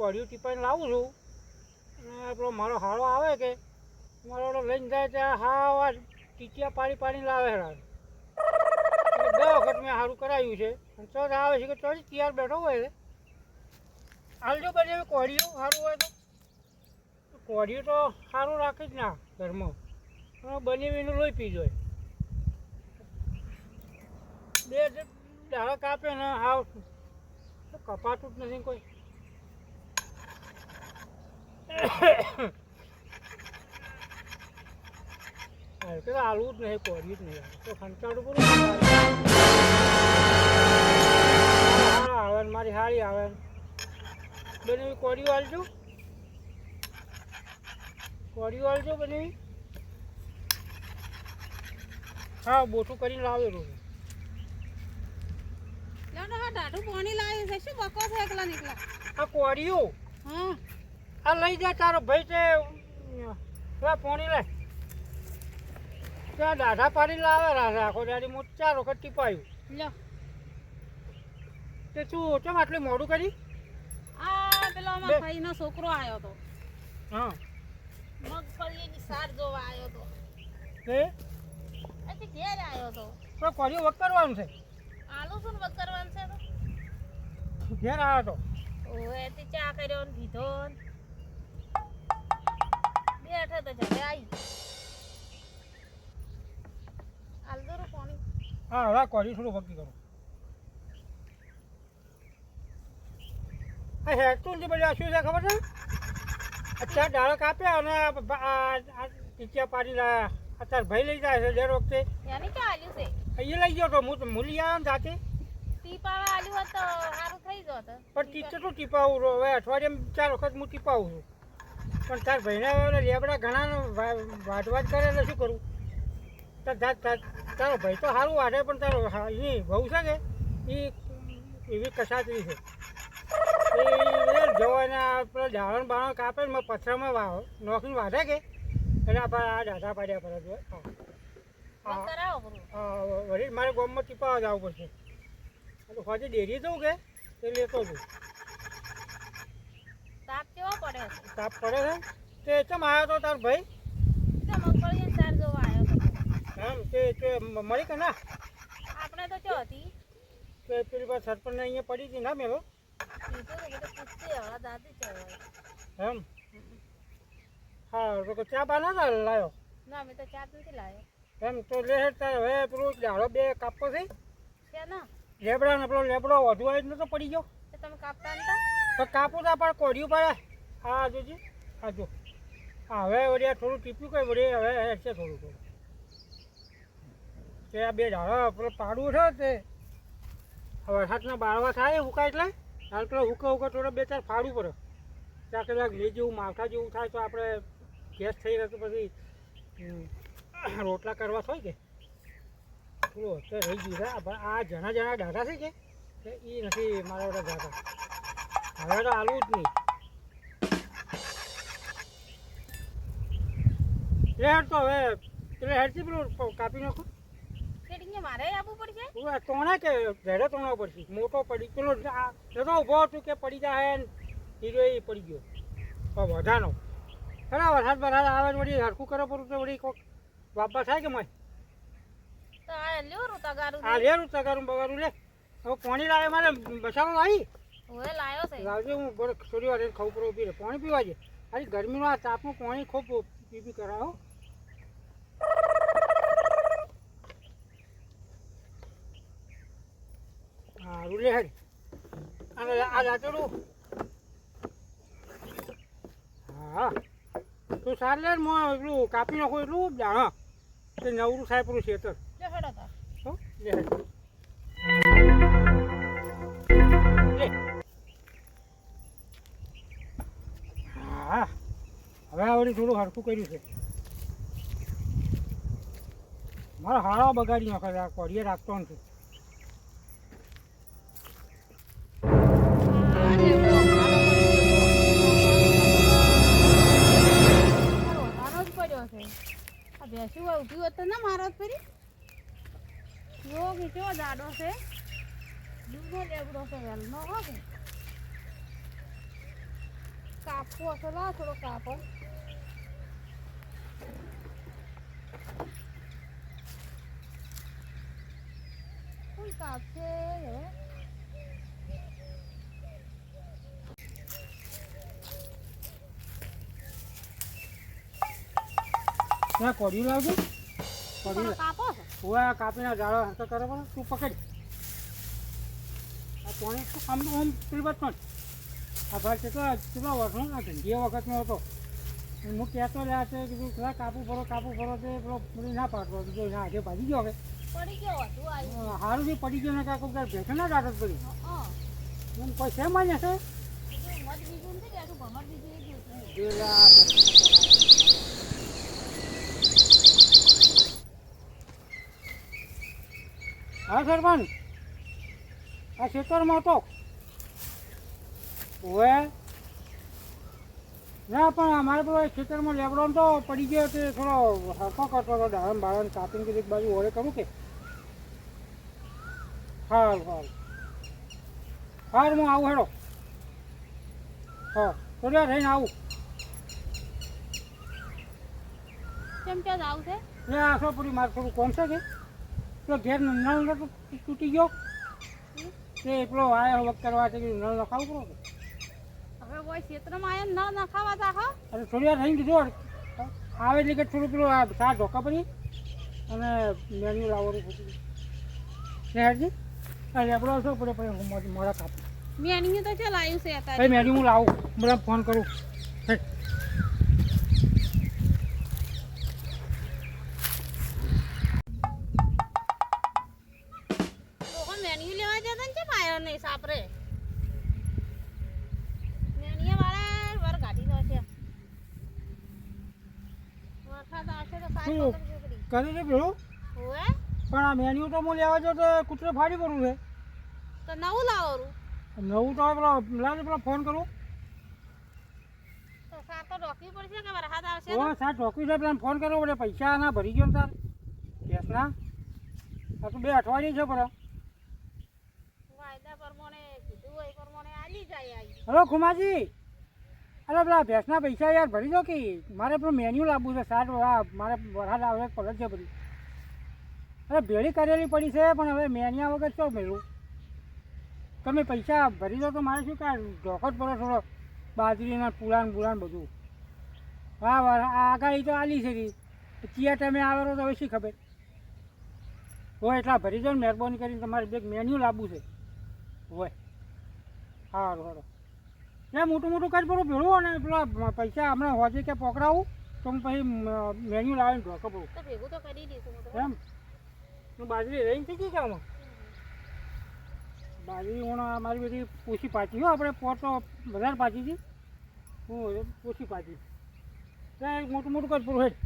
કોળિયું ટીપાઈને લાવું છું અને પેલો મારો હાળો આવે કે મારો ઓલો લઈને જાય ત્યાં હા ટીચિયા પાડીને લાવે હેરાન. બે વખત મેં સારું કરાવ્યું છે અને તો આવે છે કે તો તૈયાર બેઠો હોય છે. હાલજો બને કોળિયું સારું હોય તો કોળિયું તો સારું રાખે જ ના ઘરમાં બનાવીને લોહી પી જાય. બે દાડા કાપે ને હાવ કપાતું જ નથી કોઈ. કે હાલવું જ નહીં કોળિયું જ નહીં તો ખંચાડું બોલું આવે ને મારી હારી આવે ને બને કોળિયું હાલજો બને. હા બોટું કરીને લાવેલું છે. આ કોળિયું આ લઈ જા તારો ભાઈ છે પાણી લાય ત્યાં દાઢા પાડી લાવે આખો દાડી મોટું 4 વખત ટીપાયું તે તું કેમ આટલું મોડું કરી? ભાઈનો છોકરો આવ્યો હતો. હા મગફળીની સાર જોવા આવ્યો હતો. ઘેર આવ્યો હતો. તો કોળિયું વકરવાનું છે. આલુ શું વકરવાનું છે તો ઘેર આવ્યો તો ઓએ તે ચા કર્યો ને પીધો બેઠો તો જડે આવી આલદરો પાણી. હા હવે કોળિયું થોડું વકી કરો. આ હેરતું નથી બધું શું છે ખબર છે? અત્યારે દાળો કાપ્યા અને ટીચિયા પાડી લાયા. અત્યારે ભાઈ લઈ જાય છે દર વખતે. યાની ચા આલ્યું છે એ લઈ ગયો તો હું મૂલી આવ્યો ને જાતે ટીપાવા આલ્યું હોત તો સારું થઈ જોત. પણ ટીચર તો ટીપાવું હવે અઠવાડિયામાં 4 વખત હું ટીપાવું છું. પણ તાર ભાઈને લેબડા ઘણા વાટવાટ કરે એટલે શું કરું? તારો ભાઈ તો સારું વાટે પણ તારો એ બહુ છે કે એ એવી કસાતરી છે. એ જવાના પેલો દાળણ બાળણ કાપે ને પથરામાં નોખીને વાઢે કે એટલે આપણે આ દાઢા પાડ્યા પર વળી મારે ગામમાં ટીપાવા જવું પડશે. હજી ડેરી જવું કે તે લેતો છું. તાપ કેવો પડે છે? તાપ પડે છે તે કેમ આવ્યો તો તાર ભાઈ? મગફળીની સાર જોવા આવ્યો હતો. એમ તે મળી કે ના? આપણે તો ચો હતી તો પેલી પાસે સરપંચને અહીંયા પડી હતી ના મેલો એમ. હા તો ચા બા ના લાવ્યો? ના મેં તો ચા નથી લાવ્યો. એમ તો લે તારે હવે પેલું દાડો 2 કાપવો છે ના લેબડા ને પેલો લેબડો વધુ આવી નતો પડી ગયો તમે કાપતા નતા તો કાપું તા પણ કોળિયું પડે. હા જોજી હા જો હા હવે વળી થોડું ટીપ્યું કઈ વળી હવે છે થોડું તે આ 2 દાડા પેલો પાડવું છે તે હવે વરસાદના બાળવા થાય હુકાય એટલે હાલ પેલો હુકા થોડો 2-4 ફાડવું પડે. ત્યાં કદાચ લે જેવું માવઠા જેવું થાય તો આપણે ગેસ થઈ રહે તો પછી રોટલા કરવા થાય કે થોડું અત્યારે રહી ગયું છે. આ જણા દાઢા છે કે એ નથી મારા બધા દાઢા. હવે તો આલવું જ નહીં. હેડ તો હવે પેલે હેડથી પેલું કાપી નાખો. મારે આવવું પડશે તોણા કે ઘરે તોણવો પડશે. મોટો પડી પેલો જતો ઊભો હતું કે પડી જાય ને હીરો એ પડી ગયો વધાનો. ખરા વરસાદ આવે વળી હરખું કરો પડું તો વળી કોઈક વાપા થાય કે મય આ લેરું તગારું બગારું લે. હવે પાણી લાવે મારે બસારો લાવી લાવજે. હું થોડી વાર ખાવું પડે ઉભી રહે પાણી પીવા છે. ખાલી ગરમીનું આ તાપનું પાણી ખૂબ પીપી કરાવો. હા રૂલે હેડ અને આ જાતેડું હા તું સાર લે ને એટલું કાપી નાખો એટલું હા તે નવરું થાય પેલું ખેતર. લે હેડ હા હવે આવડી થોડું હરખું કર્યું છે. મારો હાળો બગાડી નાખે આ કોળીએ રાખતો નથી. બેસી હોય ઉભી હોત તો ના મારો જ ફરી જો કેવો જાડો છે દૂધનો લેબડો છે વેલનો હો કે કાપવો હશે લા થોડો કાપો કોણ કાપશે હવે ત્યાં કોડિયું લાવજો થોડો કોડિયું કાપો છે ઓવા કાપીને જાળો હરતો કરે પણ તું પકડ આ પાણી તો આમ આમ પેલી વાત પણ આ ભાઈ કેટલા વર્ષનો આ ધંધીએ વખતનો હતો અને હું કહેતો રહ્યા છે કે પેલા કાપું ફરો તે પેલો પેલી ના પાડતો બીજો ના આજે ભાજી ગયો હવે પડી ગયો હતું આવી સારું બી પડી ગયો ને કાંઈ કોઈ ભેસો ના દાટત પડી એમ કોઈ છે માન્ય છે મત બીજું નથી બેઠું ભમર બીજું એ ગયું પેલા હા સરપંચ આ ખેતરમાં હતો ઓવે ના પણ અમારે પેલો ખેતરમાં લેબડો તો પડી ગયો તે થોડો હરખો કરતો હતો ડાળમ બાળમ કાપીને એક બાજુ ઓળે કરું કે સારું હું આવું હેડો હા થોડી થઈને આવું કેમ ક્યાં જાવ છે એ આશો પૂરી મારે થોડું કોમ છે કે પેલો ઘેર નળ નતો તૂટી ગયો તે પેલો આયો વખત કરવા છે નળ નખાવું પડો હવે કોઈ ક્ષેત્રમાં આયા ન નખાવા તા હો અરે થોડી વાર થઈને કીધું આવે એટલે કે થોડું પેલું આ સાર ઢોકા પડી અને મેન્યુ લાવવાનું પછી હેરજી આ લેબડો છો પડે મોડા કાપ મેન્યુ તો ચાલ આવ્યું છે ભાઈ અત્યારે મેન્યુ હું લાવું બધા ફોન કરું લોકો મેન્યુ લેવા જતા ને કેમ આવ્યો નહીં સાપરે મેન્યુ વાળા વાર કાઢી દો છે વરસાદ આવશે તો સારી શું? પતંગ છોકરી કરી દે પેલું હોવે પણ આ મેન્યુ તો હું લેવા જાઉં તો કૂતરે ફાડી પડવું છે તો નવું લાવરું નવું તો પેલો લાગે પેલો ફોન કરું તો સાર તો ડોકવી પડશે કે વરસાદ આવશે ઓ સાર ઢોકવી છે પેલા ફોન કરવો પડે પૈસા ના ભરી ગયો ને તાર ગેસના આ તો 2 અઠવાડિયે છે પણ વાયદા પ્રમાણે કીધું હોય એ પ્રમાણે આલી જાય આવી હલો ખુમાજી અરે પેલા ભેંસના પૈસા યાર ભરી દો કે મારે પેલું મેન્યુ લાવવું છે સાર મારે વરસાદ આવે પલટ છે બધી અરે ભેળી કરેલી પડી છે પણ હવે મેન્યા વગર શું મેળવું તમે પૈસા ભરી દો તો મારે શું કાંઈ ઢોકો જ પડો થોડો બાજરીના પુલાન બુલાન બધું હા આ આગાહી તો આલી છે ચિયા ટાઈમે આવેલો તો હવે શી ખબર હોય એટલા ભરી દો ને મહેરબાની કરીને તમારે બે મેન્યુ લાવવું છે હોય સારું સારું એ મોટું કરી પડું ભેળું અને પેલા પૈસા હમણાં હોજે કે પકડાવું તો હું પછી મેન્યુ લાવીને ઢોકો પડું તો ભેગું તો કરી દઈશું હું તો એમ હું બાજરી રહીને થઈ ગઈ કે આમાં બાજરી હું મારી બધી ઓછી પાછી હો આપણે પોટ તો વધારે પાછી હતી હું ઓછી પાછી મોટું કરી પડું હેઠ